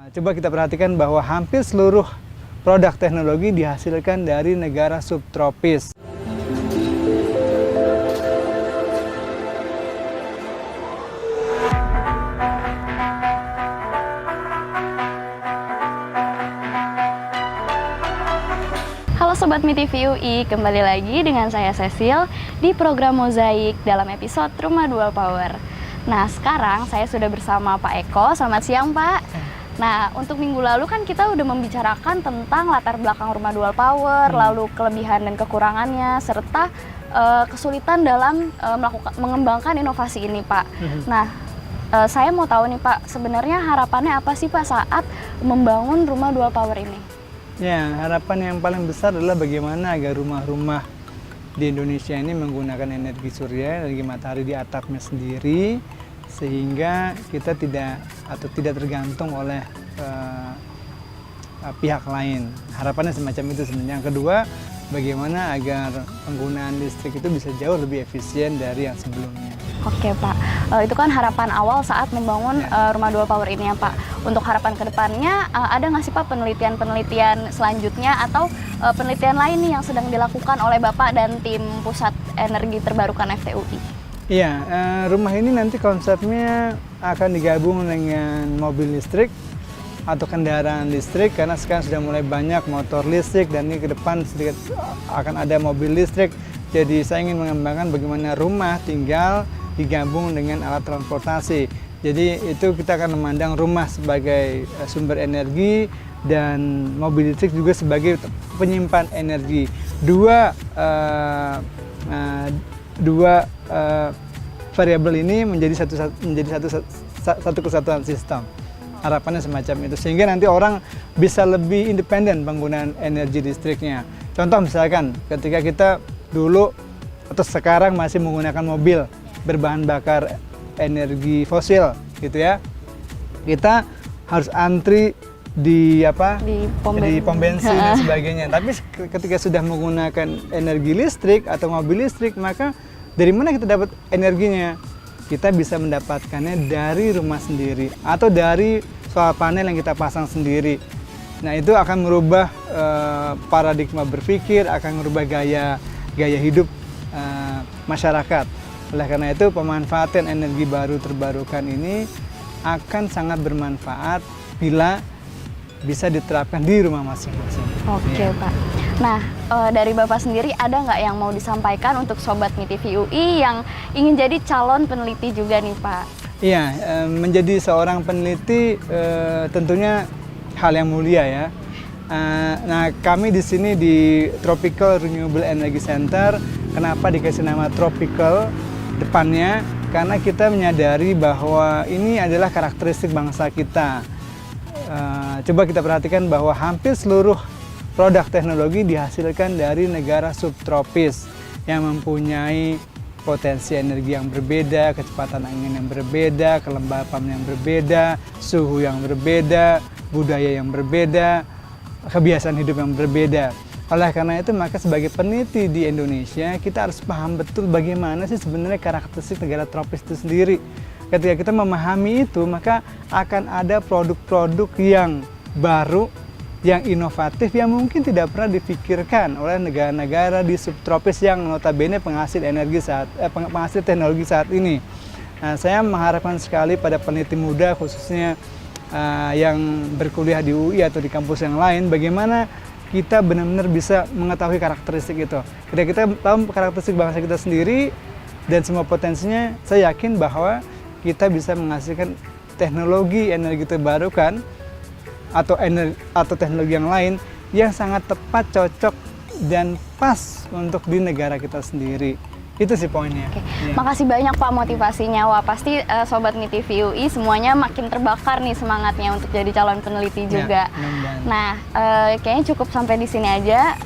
Coba kita perhatikan bahwa hampir seluruh produk teknologi dihasilkan dari negara subtropis. Halo Sobat MiTV UI, kembali lagi dengan saya Cecil di program Mozaik dalam episode Rumah Dual Power. Nah, sekarang saya sudah bersama Pak Eko. Selamat siang, Pak. Nah, untuk minggu lalu kan kita udah membicarakan tentang latar belakang Rumah Dual Power, lalu kelebihan dan kekurangannya, serta kesulitan dalam mengembangkan inovasi ini, Pak. Nah, saya mau tahu nih, Pak, sebenarnya harapannya apa sih, Pak, saat membangun Rumah Dual Power ini? Ya, harapan yang paling besar adalah bagaimana agar rumah-rumah di Indonesia ini menggunakan energi surya, energi matahari di atapnya sendiri, sehingga kita tidak tergantung oleh pihak lain. Harapannya semacam itu sebenarnya. Yang kedua, bagaimana agar penggunaan listrik itu bisa jauh lebih efisien dari yang sebelumnya. Oke, Pak, itu kan harapan awal saat membangun Rumah Dual Power ini ya, Pak. Untuk harapan kedepannya, ada nggak sih, Pak, penelitian-penelitian selanjutnya atau penelitian lain nih yang sedang dilakukan oleh Bapak dan tim Pusat Energi Terbarukan FTUI? Iya, rumah ini nanti konsepnya akan digabung dengan mobil listrik atau kendaraan listrik, karena sekarang sudah mulai banyak motor listrik dan ini ke depan sedikit akan ada mobil listrik. Jadi saya ingin mengembangkan bagaimana rumah tinggal digabung dengan alat transportasi. Jadi itu kita akan memandang rumah sebagai sumber energi dan mobil listrik juga sebagai penyimpan energi. Dua variabel ini menjadi satu kesatuan sistem. Harapannya semacam itu, sehingga nanti orang bisa lebih independen penggunaan energi listriknya. Contoh misalkan ketika kita dulu atau sekarang masih menggunakan mobil berbahan bakar energi fosil gitu ya, kita harus antri di pom bensin dan sebagainya. Tapi ketika sudah menggunakan energi listrik atau mobil listrik, maka dari mana kita dapat energinya? Kita bisa mendapatkannya dari rumah sendiri atau dari solar panel yang kita pasang sendiri. Nah, itu akan merubah paradigma berpikir, akan merubah gaya hidup masyarakat. Oleh karena itu, pemanfaatan energi baru terbarukan ini akan sangat bermanfaat bila bisa diterapkan di rumah masing-masing. Oke, Pak. Nah, dari Bapak sendiri ada nggak yang mau disampaikan untuk Sobat MiTV UI yang ingin jadi calon peneliti juga nih, Pak? Iya, menjadi seorang peneliti tentunya hal yang mulia ya. Nah, kami di sini di Tropical Renewable Energy Center, kenapa dikasih nama Tropical depannya? Karena kita menyadari bahwa ini adalah karakteristik bangsa kita. Coba kita perhatikan bahwa hampir seluruh produk teknologi dihasilkan dari negara subtropis yang mempunyai potensi energi yang berbeda, kecepatan angin yang berbeda, kelembapan yang berbeda, suhu yang berbeda, budaya yang berbeda, kebiasaan hidup yang berbeda. Oleh karena itu, maka sebagai peneliti di Indonesia, kita harus paham betul bagaimana sih sebenarnya karakteristik negara tropis itu sendiri. Ketika kita memahami itu, maka akan ada produk-produk yang baru, yang inovatif, yang mungkin tidak pernah dipikirkan oleh negara-negara di subtropis yang notabene penghasil teknologi saat ini. Nah, saya mengharapkan sekali pada peneliti muda, khususnya yang berkuliah di UI atau di kampus yang lain, bagaimana kita benar-benar bisa mengetahui karakteristik itu. Ketika kita tahu karakteristik bangsa kita sendiri dan semua potensinya, saya yakin bahwa kita bisa menghasilkan teknologi energi terbarukan atau teknologi yang lain yang sangat tepat, cocok, dan pas untuk di negara kita sendiri. Itu sih poinnya. Oke. Ya. Makasih banyak, Pak, motivasinya. Wah, pasti Sobat MiTV UI semuanya makin terbakar nih semangatnya untuk jadi calon peneliti juga. Nah, kayaknya cukup sampai di sini aja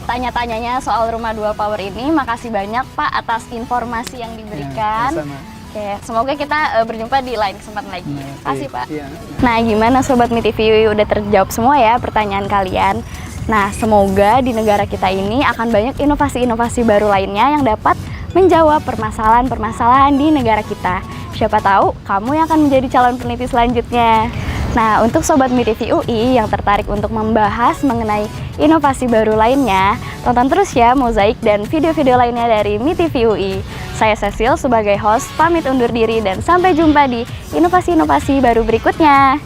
tanya-tanyanya soal Rumah Dual Power ini. Makasih banyak, Pak, atas informasi yang diberikan. Ya, Oke, semoga kita berjumpa di lain kesempatan lagi. Terima kasih, Pak. Ya. Nah, gimana Sobat MiTV UI, udah terjawab semua ya pertanyaan kalian? Nah, semoga di negara kita ini akan banyak inovasi-inovasi baru lainnya yang dapat menjawab permasalahan-permasalahan di negara kita. Siapa tahu kamu yang akan menjadi calon peneliti selanjutnya. Nah, untuk Sobat MiTV UI yang tertarik untuk membahas mengenai inovasi baru lainnya, tonton terus ya Mozaik dan video-video lainnya dari MiTV UI. Saya Cecil sebagai host, pamit undur diri dan sampai jumpa di inovasi-inovasi baru berikutnya.